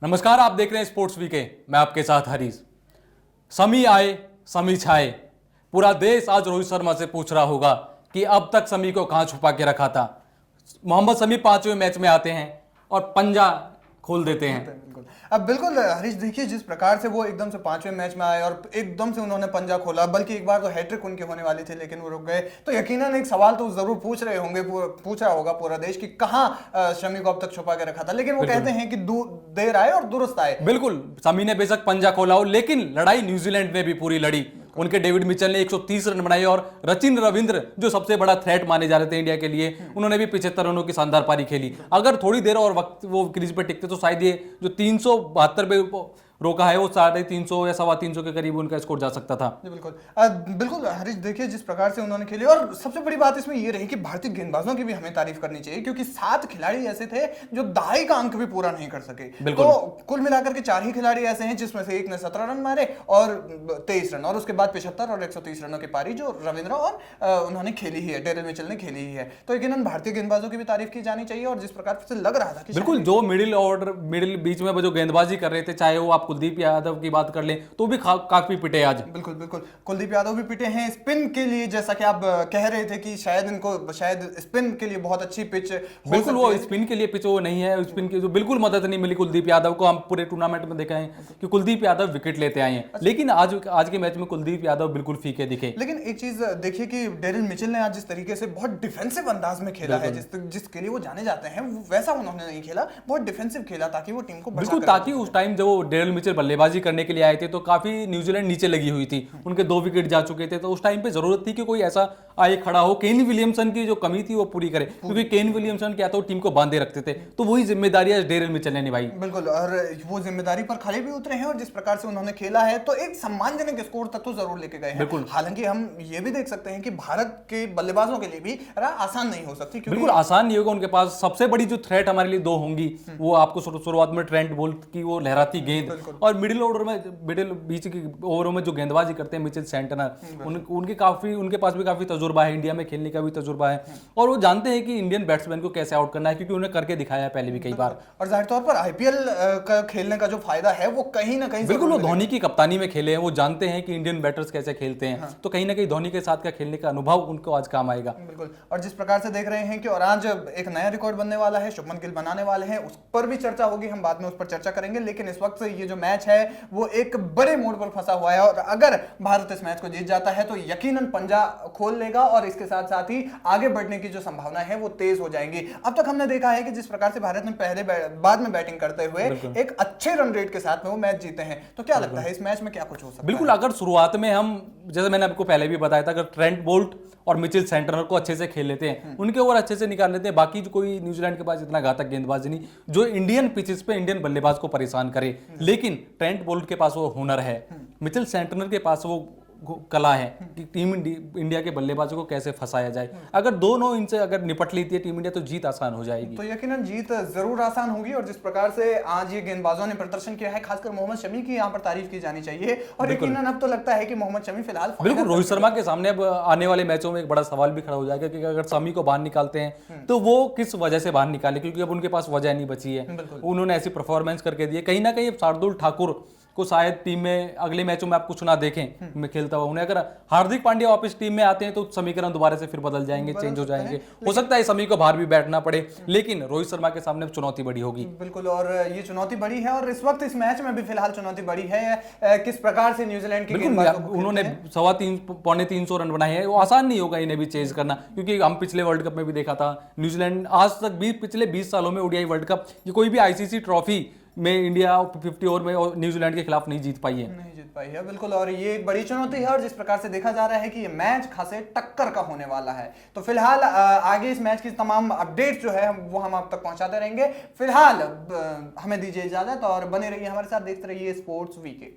नमस्कार, आप देख रहे हैं स्पोर्ट्स वीके। मैं आपके साथ हरीश। समी आए समी छाए। पूरा देश आज रोहित शर्मा से पूछ रहा होगा कि अब तक समी को कहां छुपा के रखा था। मोहम्मद समी 5वें मैच में आते हैं और पंजा खोल देते हैं। बिल्कुल। अब बिल्कुल हरीश, देखिए जिस प्रकार से वो एकदम से 5वें मैच में आए और एकदम से उन्होंने पंजा खोला, बल्कि एक बार तो हैट्रिक उनकी होने वाली थी लेकिन वो रुक गए। तो यकीनन एक सवाल तो जरूर पूछ रहा होगा पूरा देश कि कहां शमी को अब तक छुपा के रखा था। लेकिन वो कहते हैं कि देर आए और दुरुस्त आए। बिल्कुल, समी ने बेशक पंजा खोला हो, लेकिन लड़ाई न्यूजीलैंड ने भी पूरी लड़ी। उनके डेविड मिचेल ने 130 रन बनाए और सचिन रविंद्र, जो सबसे बड़ा थ्रेट माने जा रहे थे इंडिया के लिए, उन्होंने भी 75 रनों की शानदार पारी खेली। अगर थोड़ी देर और वक्त वो क्रीज पे टिकते तो शायद ये जो 372 पे रोका है वो 350 या 325 के करीब उनका स्कोर जा सकता था। बिल्कुल बिल्कुल हरीश, देखिए जिस प्रकार से उन्होंने खेली, और सबसे बड़ी बात इसमें ये रही कि भारतीय गेंदबाजों की भी हमें तारीफ करनी चाहिए, क्योंकि 7 खिलाड़ी ऐसे थे जो दहाई का अंक भी पूरा नहीं कर सके। तो कुल मिलाकर के 4 ही खिलाड़ी ऐसे हैं जिसमें से एक ने 17 रन मारे और 23 रन, और उसके बाद 75 और 130 रनों की पारी जो रविंद्र और उन्होंने खेली ही है, डेरिल मिचेल ने खेली ही है। तो यकीनन भारतीय गेंदबाजों की भी तारीफ की जानी चाहिए। और जिस प्रकार से लग रहा था कि बिल्कुल, जो मिडिल बीच में जो गेंदबाजी कर रहे थे, चाहे वो आप कुलदीप यादव की बात कर लें तो भी काफी पिटे आज। बिल्कुल बिल्कुल, कुलदीप यादव भी पिटे हैं स्पिन के लिए, जैसा कि आप कह रहे थे कि शायद स्पिन के लिए बहुत अच्छी पिच। बिल्कुल, वो स्पिन के लिए पिच वो नहीं है। स्पिन की जो बिल्कुल मदद नहीं मिली कुलदीप यादव को। हम पूरे टूर्नामेंट में देखा है कि कुलदीप यादव विकेट लेते आए हैं, लेकिन आज के मैच में कुलदीप यादव बिल्कुल फीके दिखे। लेकिन एक चीज देखिए कि डेरिल मिचेल ने आज जिस तरीके से बहुत डिफेंसिव अंदाज में खेला है, जिसके लिए वो जाने जाते हैं, वैसा उन्होंने नहीं खेला। बहुत डिफेंसिव खेला ताकि वो टीम को बिल्कुल, ताकि उस टाइम जब वो डेरिल मिचेल बल्लेबाजी करने के लिए आए थे तो काफी न्यूजीलैंड नीचे लगी हुई थी, उनके 2 विकेट जा चुके थे। तो उस टाइम पे जरूरत थी कि कोई ऐसा आए खड़ा हो, केन विलियमसन की जो कमी थी वो पूरी करे, क्योंकि केन विलियमसन क्या तो टीम को बांधे रखते थे। तो वही जिम्मेदारी आज डेरिल मिचेल ने निभाई। बिल्कुल, और वो जिम्मेदारी पर खड़े भी उतरे हैं, और जिस प्रकार से उन्होंने खेला है तो एक सम्मानजनक स्कोर तक तो जरूर लेके गए हैं। हालांकि हम ये भी देख सकते हैं कि भारत के बल्लेबाजों के लिए भी आसान नहीं हो सकती। बिल्कुल आसान नहीं होगा। उनके पास सबसे बड़ी जो थ्रेट हमारे लिए 2 होंगी, वो आपको शुरुआत में ट्रेंट बोल्ट की वो लहराती गेंद, और मिडिल बीच की ओवरों में जो गेंदबाजी करते हैं मिचेल सेंटनर, उनके पास भी काफी तजुर्बा है, इंडिया में खेलने का भी तजुर्बा है, और वो जानते हैं कि इंडियन बैट्समैन को कैसे आउट करना है, क्योंकि उन्हें करके दिखाया है पहले भी कई बार। और जाहिर तौर पर आईपीएल का खेलने का जो फायदा है वो कहीं ना कहीं, बिल्कुल, वो धोनी की कप्तानी में खेले हैं, वो जानते हैं कि इंडियन बैटर्स कैसे खेलते हैं। तो कहीं ना कहीं धोनी के साथ का खेलने का अनुभव उनको आज काम आएगा। बिल्कुल, और जिस प्रकार से देख रहे हैं कि और आज एक नया रिकॉर्ड बनने वाला है, शुभमन गिल बनाने वाले हैं, उस पर भी चर्चा होगी, हम बाद में उस पर चर्चा करेंगे। लेकिन इस वक्त ये जो मैच है वो एक बड़े मोड़ पर फंसा हुआ है, और अगर भारत इस मैच को जीत जाता है तो यकीनन पंजा खोल लेगा, और इसके साथ साथ ही आगे बढ़ने की जो संभावना है वो तेज हो जाएंगी। अब तक हमने देखा है कि जिस प्रकार से भारत ने बाद में बैटिंग करते हुए एक अच्छे रन रेट के साथ में वो मैच जीते हैं। तो क्या लगता है इस मैच में क्या कुछ हो सकता है? बिल्कुल, अगर शुरुआत में हम, जैसे मैंने आपको पहले भी बताया था, अगर ट्रेंट बोल्ट और मिचेल सेंटनर को अच्छे से खेल लेते हैं, उनके ओवर अच्छे से निकाल लेते हैं, बाकी जो कोई न्यूजीलैंड के पास इतना घातक गेंदबाजी नहीं जो इंडियन पिचेस पे इंडियन बल्लेबाज को परेशान करे। लेकिन ट्रेंट बोल्ट के पास वो हुनर है, मिचेल सेंटनर के पास वो कला है कि टीम इंडिया के बल्लेबाजों को कैसे फंसाया जाए। अगर दोनों इनसे अगर निपट लेती है टीम इंडिया तो जीत आसान हो जाएगी। तो यकीनन जीत जरूर आसान होगी। और जिस प्रकार से आज ये गेंदबाजों ने प्रदर्शन किया है, खासकर मोहम्मद शमी की यहाँ पर तारीफ की जानी चाहिए। और यकीनन अब तो लगता है कि मोहम्मद शमी फिलहाल बिल्कुल रोहित शर्मा के सामने अब आने वाले मैचों में एक बड़ा सवाल भी खड़ा हो जाएगा कि अगर शमी को बाहर निकालते हैं तो वो किस वजह से बाहर निकाले, क्योंकि अब उनके पास वजह नहीं बची है। उन्होंने ऐसी परफॉर्मेंस करके दी है, कहीं ना कहीं शार्दुल ठाकुर को शायद टीम में अगले मैचों में आप कुछ ना देखें में खेलता हुआ। उन्हें अगर हार्दिक पांड्या वापस टीम में आते हैं तो समीकरण दोबारा से फिर बदल जाएंगे, चेंज हो जाएंगे। हो सकता है समी को बाहर भी बैठना पड़े, लेकिन रोहित शर्मा के सामने चुनौती बड़ी होगी। बिल्कुल, और ये चुनौती बड़ी है, और इस वक्त इस मैच में भी फिलहाल चुनौती बड़ी है किस प्रकार से न्यूजीलैंड की उन्होंने 350 रन बनाए हैं। वो आसान नहीं होगा इन्हें भी चेज करना, क्योंकि हम पिछले वर्ल्ड कप में भी देखा था न्यूजीलैंड आज तक भी पिछले 20 सालों में ओडीआई वर्ल्ड कप ये कोई भी आईसीसी ट्रॉफी में इंडिया 50 ओवर में और न्यूजीलैंड के खिलाफ नहीं जीत पाई है। बिल्कुल, और ये एक बड़ी चुनौती है। और जिस प्रकार से देखा जा रहा है कि ये मैच खासे टक्कर का होने वाला है, तो फिलहाल आगे इस मैच की तमाम अपडेट जो है वो हम आप तक पहुंचाते रहेंगे। फिलहाल हमें दीजिए इजाजत और बने रहिए हमारे साथ, देखते रहिए स्पोर्ट्स वीके।